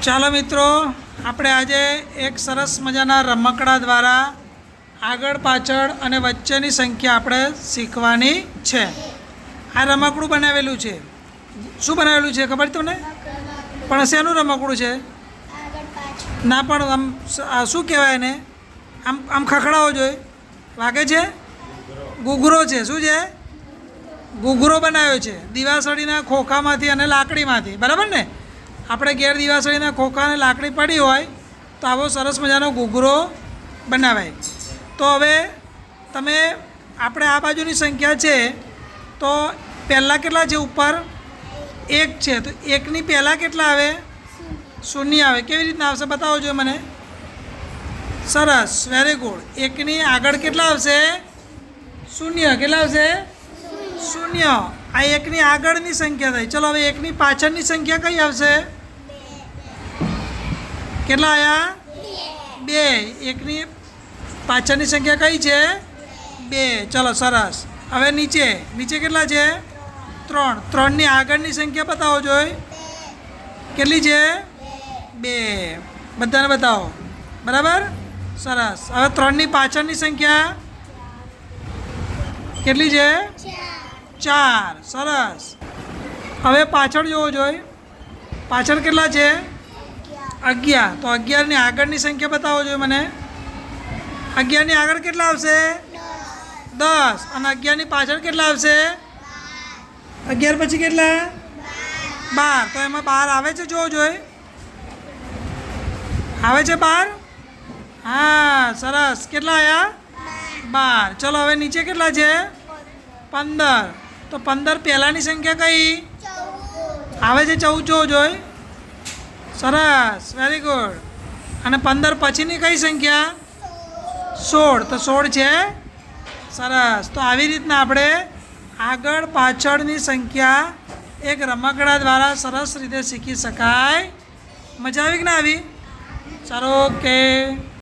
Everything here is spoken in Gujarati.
ચાલો મિત્રો, આપણે આજે એક સરસ મજાના રમકડા દ્વારા આગળ પાછળ અને વચ્ચેની સંખ્યા આપણે શીખવાની છે. આ રમકડું બનાવેલું છે. શું બનાવેલું છે ખબર તમને? પણ શેનું રમકડું છે? ના, પણ આમ શું કહેવાય એને? આમ આમ ખખડાવો જોઈએ. વાગે છે? ઘૂઘરો છે. શું છે? ઘૂઘરો બનાવ્યો છે દિવાસળીના ખોખામાંથી અને લાકડીમાંથી. બરાબર ને? આપણે ઘેર દિવાસળીના ખોખા અને લાકડી પડી હોય તો આવો સરસ મજાનો ઘૂઘરો બનાવાય. તો હવે તમે આપણે આ બાજુની સંખ્યા છે તો પહેલાં કેટલા છે? ઉપર એક છે તો એકની પહેલાં કેટલા આવે? શૂન્ય આવે. કેવી રીતના આવશે બતાવો જોઈએ મને. સરસ, વેરી ગુડ. એકની આગળ કેટલા આવશે? શૂન્ય. કેટલા આવશે? શૂન્ય. આ એકની આગળની સંખ્યા થઈ. ચલો હવે એકની પાછળની સંખ્યા કઈ આવશે? કેટલા આવ્યા? બે. એકની પાછળની સંખ્યા કઈ છે? બે. ચલો સરસ. હવે નીચે નીચે કેટલા છે? ત્રણ. ત્રણની આગળની સંખ્યા બતાવો જોઈએ. કેટલી છે? બે. બધાને બતાવો. બરાબર? સરસ. હવે ત્રણની પાછળની સંખ્યા કેટલી છે? ચાર. સરસ. હવે પાછળ જોવો જોઈએ. પાછળ કેટલા છે? 11. તો 11ની આગળની સંખ્યા બતાવો જોઈએ મને. 11ની આગળ કેટલા આવશે? 10. અને 11ની પાછળ કેટલા આવશે? 11 પછી કેટલા? 12. તો એમાં 12 આવે છે? જોવો જોઈએ. આવે છે 12? હા, સરસ. કેટલા આવ્યા? 12. ચલો હવે નીચે કેટલા છે? 15. તો 15 પહેલાંની સંખ્યા કઈ? આવે છે 14. જોવો જોઈએ. સરસ, વેરી ગુડ. અને 15 પછીની કઈ સંખ્યા? 16. તો 16 છે. સરસ. તો આવી રીતના આપણે આગળ પાછળની સંખ્યા એક રમકડા દ્વારા સરસ રીતે શીખી શકાય. મજા આવી કે ના આવી? સારું, ઓકે.